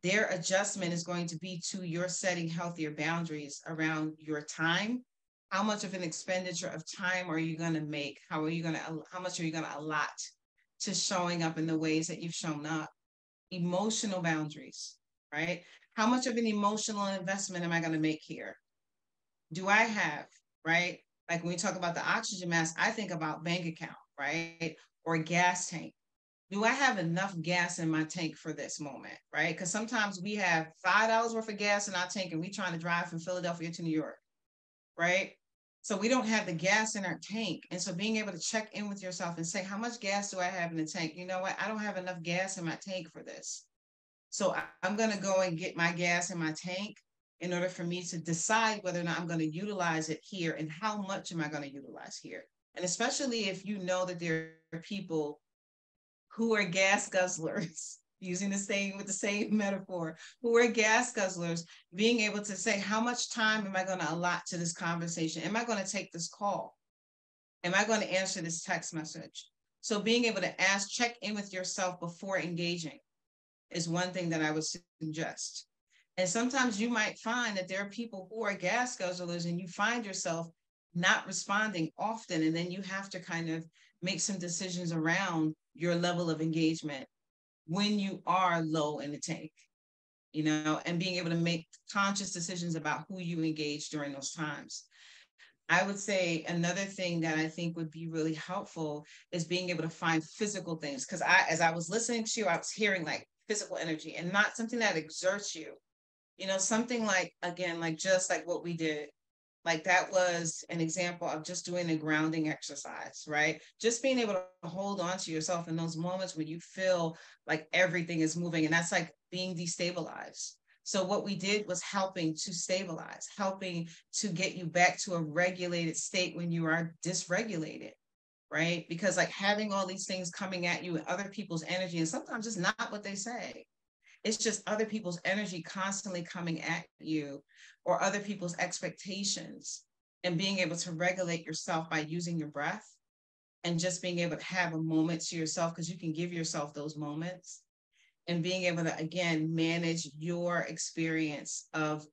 E: their adjustment is going to be to your setting healthier boundaries around your time. How much of an expenditure of time are you going to make? How much are you going to allot to showing up in the ways that you've shown up? Emotional boundaries, right? How much of an emotional investment am I going to make here? Do I have, right? Like when we talk about the oxygen mask, I think about bank account, right? Or gas tank. Do I have enough gas in my tank for this moment, right? Because sometimes we have $5 worth of gas in our tank and we're trying to drive from Philadelphia to New York, right? So we don't have the gas in our tank. And so being able to check in with yourself and say, how much gas do I have in the tank? You know what? I don't have enough gas in my tank for this. So I'm going to go and get my gas in my tank in order for me to decide whether or not I'm going to utilize it here and how much am I going to utilize here. And especially if you know that there are people who are gas guzzlers, using the same metaphor, who are gas guzzlers, being able to say, how much time am I going to allot to this conversation? Am I going to take this call? Am I going to answer this text message? So being able to check in with yourself before engaging is one thing that I would suggest. And sometimes you might find that there are people who are gas guzzlers and you find yourself not responding often. And then you have to kind of make some decisions around your level of engagement when you are low in the tank, and being able to make conscious decisions about who you engage during those times. I would say another thing that I think would be really helpful is being able to find physical things. Because as I was listening to you, I was hearing like physical energy and not something that exerts you. Something like, again, like just like what we did, like that was an example of just doing a grounding exercise, right? Just being able to hold on to yourself in those moments when you feel like everything is moving, and that's like being destabilized. So what we did was helping to stabilize, helping to get you back to a regulated state when you are dysregulated, right? Because like having all these things coming at you and other people's energy, and sometimes it's not what they say. It's just other people's energy constantly coming at you, or other people's expectations, and being able to regulate yourself by using your breath and just being able to have a moment to yourself, because you can give yourself those moments, and being able to, again, manage your experience of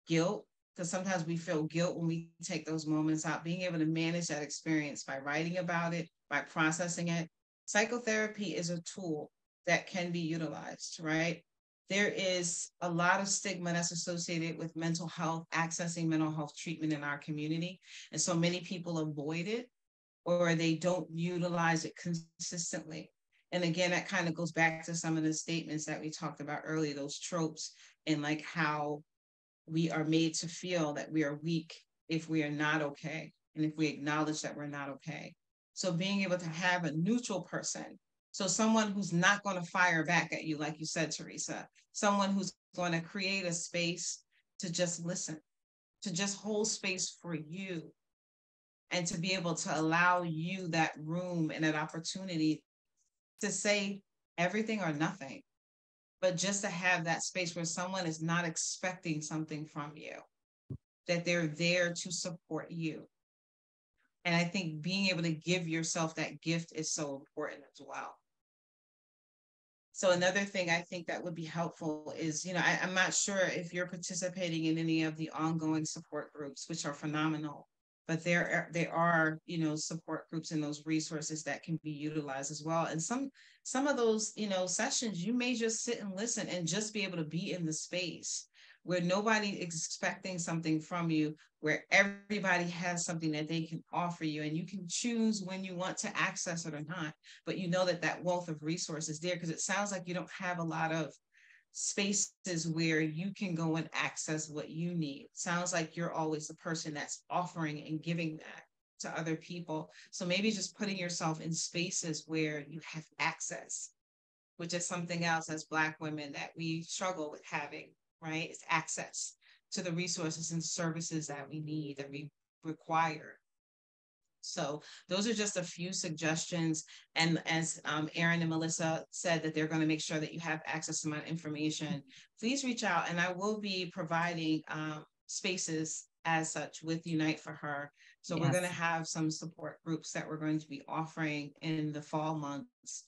E: guilt, because sometimes we feel guilt when we take those moments out. Being able to manage that experience by writing about it, by processing it. Psychotherapy is a tool that can be utilized, right? There is a lot of stigma that's associated with mental health, accessing mental health treatment in our community. And so many people avoid it, or they don't utilize it consistently. And again, that kind of goes back to some of the statements that we talked about earlier, those tropes, and like how we are made to feel that we are weak if we are not okay, and if we acknowledge that we're not okay. So being able to have a neutral person, so someone who's not going to fire back at you, like you said, Teresa, someone who's going to create a space to just listen, to just hold space for you, and to be able to allow you that room and that opportunity to say everything or nothing, but just to have that space where someone is not expecting something from you, that they're there to support you. And I think being able to give yourself that gift is so important as well. So another thing I think that would be helpful is, I'm not sure if you're participating in any of the ongoing support groups, which are phenomenal, but there are, support groups and those resources that can be utilized as well. And some of those, sessions, you may just sit and listen and just be able to be in the space where nobody is expecting something from you, where everybody has something that they can offer you, and you can choose when you want to access it or not. But you know that wealth of resources there, because it sounds like you don't have a lot of spaces where you can go and access what you need. Sounds like you're always the person that's offering and giving that to other people. So maybe just putting yourself in spaces where you have access, which is something else as Black women that we struggle with having, right? It's access to the resources and services that we need, that we require. So those are just a few suggestions. And as Erin and Melissa said, that they're going to make sure that you have access to my information, please reach out, and I will be providing spaces as such with Unite for Her. So yes, we're going to have some support groups that we're going to be offering in the fall months.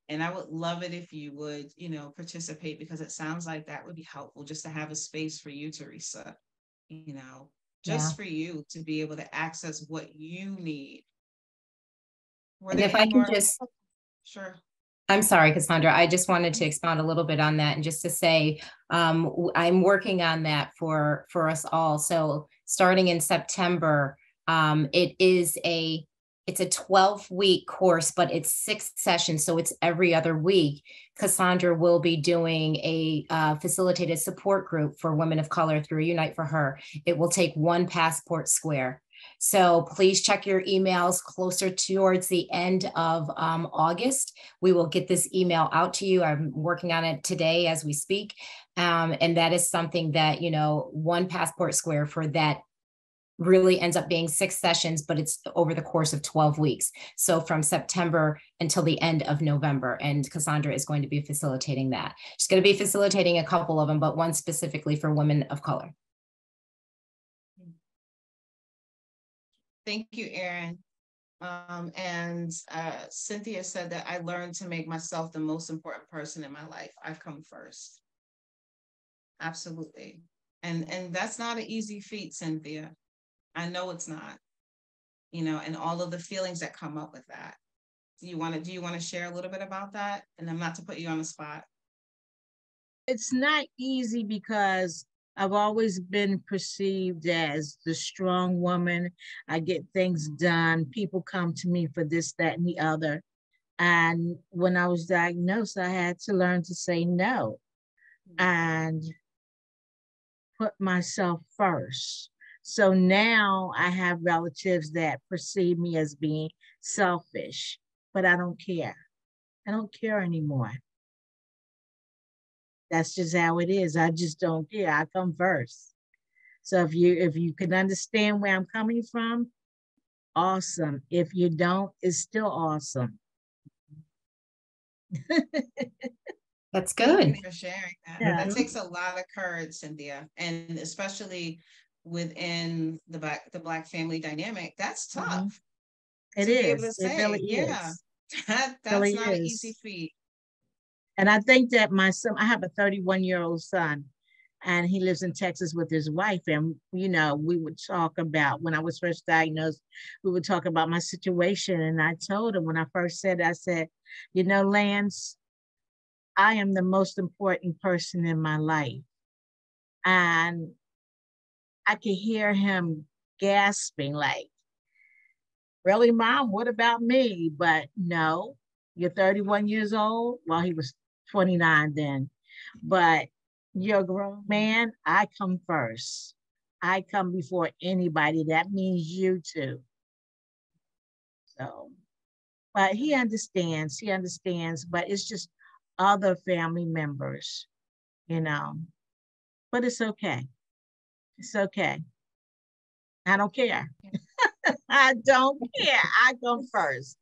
E: And I would love it if you would, participate, because it sounds like that would be helpful, just to have a space for you, Teresa, just for you to be able to access what you need.
B: And if I can just,
E: sure.
B: I'm sorry, Cassandra, I just wanted to expound a little bit on that, and just to say, I'm working on that for us all. So starting in September, it's a 12-week course, but it's 6 sessions. So it's every other week. Cassandra will be doing a facilitated support group for women of color through Unite for Her. It will take 1 passport square. So please check your emails closer towards the end of August. We will get this email out to you. I'm working on it today as we speak. And that is something that, 1 passport square for that really ends up being 6 sessions, but it's over the course of 12 weeks. So from September until the end of November, and Cassandra is going to be facilitating that. She's going to be facilitating a couple of them, but one specifically for women of color.
E: Thank you, Erin. And Cynthia said that I learned to make myself the most important person in my life. I've come first. Absolutely. And that's not an easy feat, Cynthia. I know it's not, you know, and all of the feelings that come up with that. Do you want to share a little bit about that? And I'm not to put you on the spot.
G: It's not easy because I've always been perceived as the strong woman. I get things done. People come to me for this, that, and the other. And when I was diagnosed, I had to learn to say no and put myself first. So now I have relatives that perceive me as being selfish, but I don't care. I don't care anymore. That's just how it is. I just don't care. I come first. So if you can understand where I'm coming from, awesome. If you don't, it's still awesome.
B: That's good.
E: Thank you for sharing that. Yeah. That takes a lot of courage, Cynthia, and especially within the Black family dynamic. That's tough.
G: It
E: to
G: is.
E: Be able to say,
G: it really
E: yeah,
G: is.
E: that's
G: really
E: not
G: is.
E: an easy feat.
G: And I think that my son, I have a 31-year-old son, and he lives in Texas with his wife. And, you know, we would talk about, when I was first diagnosed, we would talk about my situation. And I told him when I first said it, I said, you know, Lance, I am the most important person in my life. And I could hear him gasping like, really, Mom, what about me? But no, you're 31 years old. Well, he was 29 then, but you're a grown man. I come first. I come before anybody. That means you too. So, but he understands, but it's just other family members, you know, but it's okay. It's okay. I don't care. I don't care. I come first.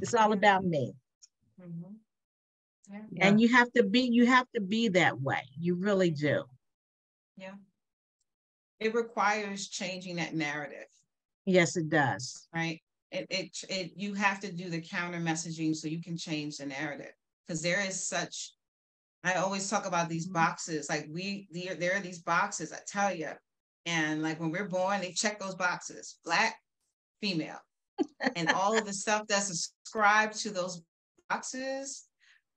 G: It's all about me.
E: Mm-hmm.
G: Yeah. And you have to be that way. You really do.
E: Yeah. It requires changing that narrative.
G: Yes, it does.
E: Right. You have to do the counter messaging so you can change the narrative, because there is such, I always talk about these boxes, like there are these boxes, I tell you, and like when we're born, they check those boxes, Black, female, and all of the stuff that's ascribed to those boxes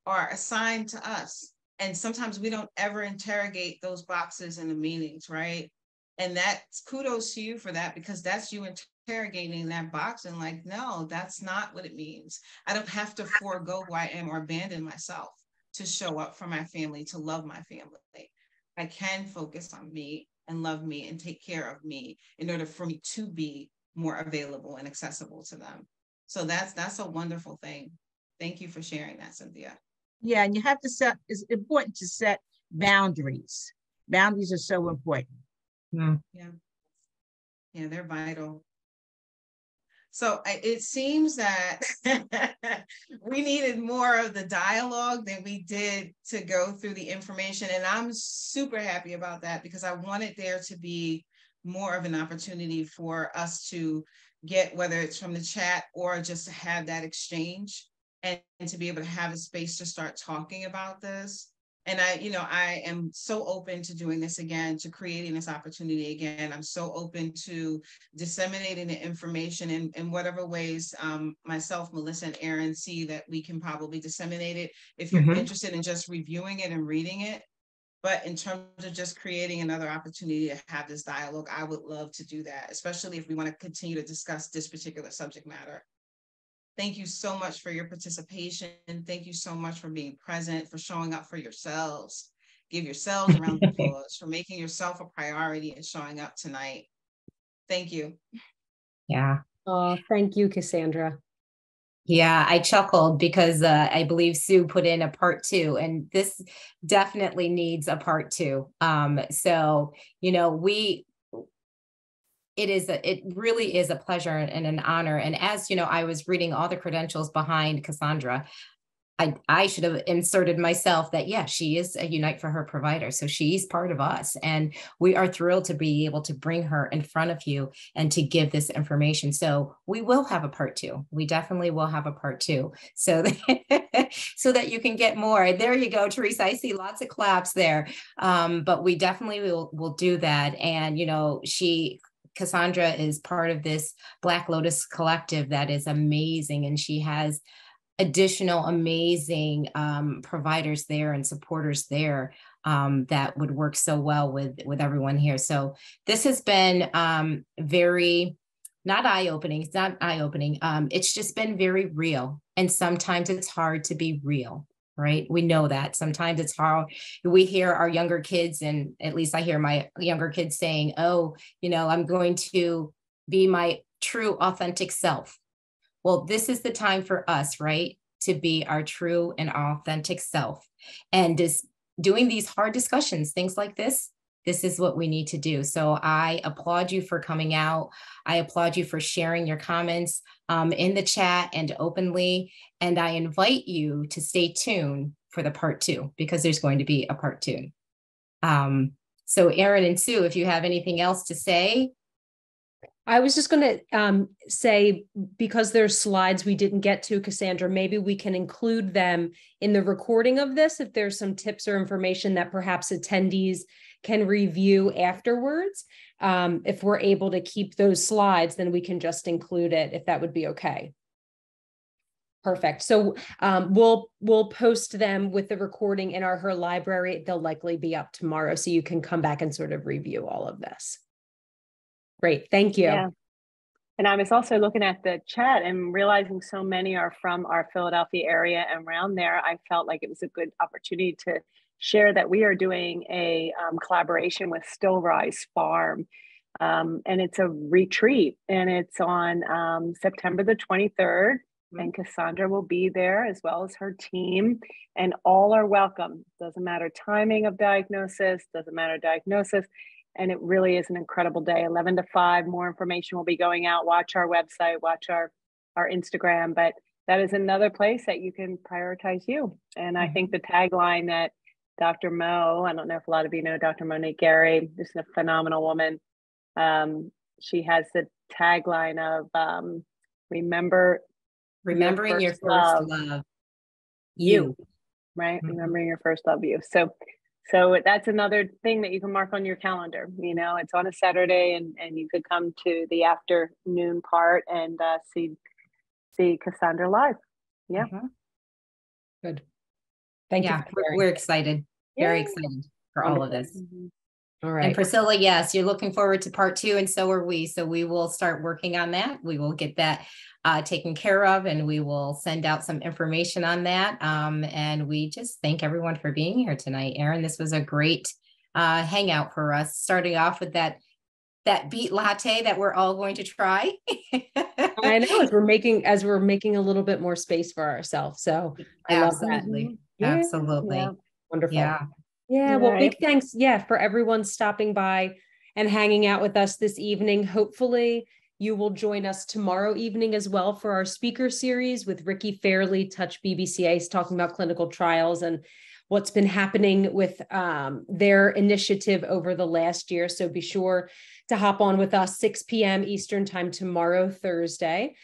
E: are assigned to us. And sometimes we don't ever interrogate those boxes and the meanings, right? And that's kudos to you for that, because that's you interrogating that box and like, no, that's not what it means. I don't have to forego who I am or abandon myself to show up for my family, to love my family. I can focus on me and love me and take care of me in order for me to be more available and accessible to them. So that's a wonderful thing. Thank you for sharing that, Cynthia.
G: Yeah, and you have to it's important to set boundaries. Boundaries are so important.
E: Yeah, they're vital. So it seems that we needed more of the dialogue than we did to go through the information. And I'm super happy about that, because I wanted there to be more of an opportunity for us to get, whether it's from the chat or just to have that exchange and to be able to have a space to start talking about this. And I am so open to doing this again, to creating this opportunity again. I'm so open to disseminating the information in whatever ways myself, Melissa, and Aaron see that we can probably disseminate it. If you're interested in just reviewing it and reading it, but in terms of just creating another opportunity to have this dialogue, I would love to do that, especially if we want to continue to discuss this particular subject matter. Thank you so much for your participation. Thank you so much for being present, for showing up for yourselves. Give yourselves a round of applause for making yourself a priority and showing up tonight. Thank you.
B: Yeah.
A: Oh, thank you, Cassandra.
B: Yeah, I chuckled because I believe Sue put in a part 2, and this definitely needs a part 2. So, it really is a pleasure and an honor. And as you know, I was reading all the credentials behind Cassandra. I should have inserted myself that, yeah, she is a Unite for Her provider. So she's part of us. And we are thrilled to be able to bring her in front of you and to give this information. So we will have a part 2. We definitely will have a part 2 so that, so that you can get more. There you go, Teresa. I see lots of claps there. But we definitely will do that. And, Cassandra is part of this Black Lotus collective that is amazing. And she has additional amazing providers there and supporters there that would work so well with everyone here. So this has been very, not eye-opening. It's not eye-opening. It's just been very real. And sometimes it's hard to be real, right? We know that. Sometimes it's hard. We hear our younger kids, and at least I hear my younger kids saying, oh, I'm going to be my true, authentic self. Well, this is the time for us, right, to be our true and authentic self. And just doing these hard discussions, things like this is what we need to do. So I applaud you for coming out. I applaud you for sharing your comments in the chat and openly. And I invite you to stay tuned for the part 2, because there's going to be a part 2. So Erin and Sue, if you have anything else to say.
A: I was just going to say, because there's slides we didn't get to, Cassandra, maybe we can include them in the recording of this if there's some tips or information that perhaps attendees can review afterwards. If we're able to keep those slides, then we can just include it, if that would be okay. Perfect. So we'll post them with the recording in our Her library. They'll likely be up tomorrow, so you can come back and sort of review all of this. Great. Thank you.
D: Yeah. And I was also looking at the chat and realizing so many are from our Philadelphia area and around there. I felt like it was a good opportunity to share that we are doing a collaboration with Still Rise Farm. And it's a retreat, and it's on September the 23rd. And Cassandra will be there, as well as her team, and all are welcome. Doesn't matter timing of diagnosis, doesn't matter diagnosis. And it really is an incredible day, 11 to 5. More information will be going out. Watch our website, watch our Instagram. But that is another place that you can prioritize you. And I think the tagline that Dr. Mo, I don't know if a lot of you know Dr. Monique Gary, this is a phenomenal woman. She has the tagline of remembering your first love. You. Right? Remembering your first love, you. So that's another thing that you can mark on your calendar. It's on a Saturday, and you could come to the afternoon part and see Cassandra live. Yeah.
A: Good. Thank you.
B: We're excited. Very excited for all of this.
A: All right.
B: And Priscilla, yes, you're looking forward to part 2, and so are we. So we will start working on that. We will get that taken care of, and we will send out some information on that. And we just thank everyone for being here tonight. Erin, this was a great hangout for us, starting off with that beet latte that we're all going to try.
A: I know, as we're making a little bit more space for ourselves. So I love that.
B: Absolutely.
A: Yeah. Wonderful.
B: Yeah.
A: Well, big thanks. For everyone stopping by and hanging out with us this evening. Hopefully you will join us tomorrow evening as well for our speaker series with Ricky Fairley, Touch BBCA's, talking about clinical trials and what's been happening with their initiative over the last year. So be sure to hop on with us 6 p.m. Eastern time tomorrow, Thursday.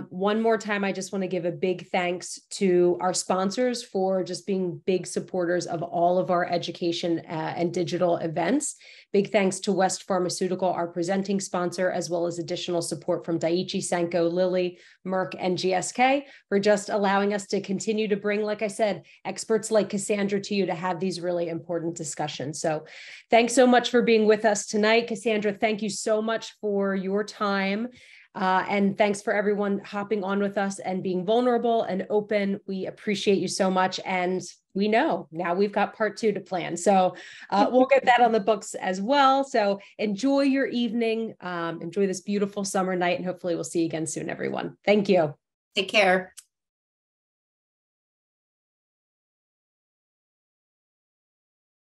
A: One more time, I just want to give a big thanks to our sponsors for just being big supporters of all of our education and digital events. Big thanks to West Pharmaceutical, our presenting sponsor, as well as additional support from Daiichi Sankyo, Lilly, Merck, and GSK for just allowing us to continue to bring, like I said, experts like Cassandra to you to have these really important discussions. So thanks so much for being with us tonight. Cassandra, thank you so much for your time. And thanks for everyone hopping on with us and being vulnerable and open. We appreciate you so much. And we know now we've got part 2 to plan. So we'll get that on the books as well. So enjoy your evening. Enjoy this beautiful summer night, and hopefully we'll see you again soon, everyone. Thank you.
B: Take care.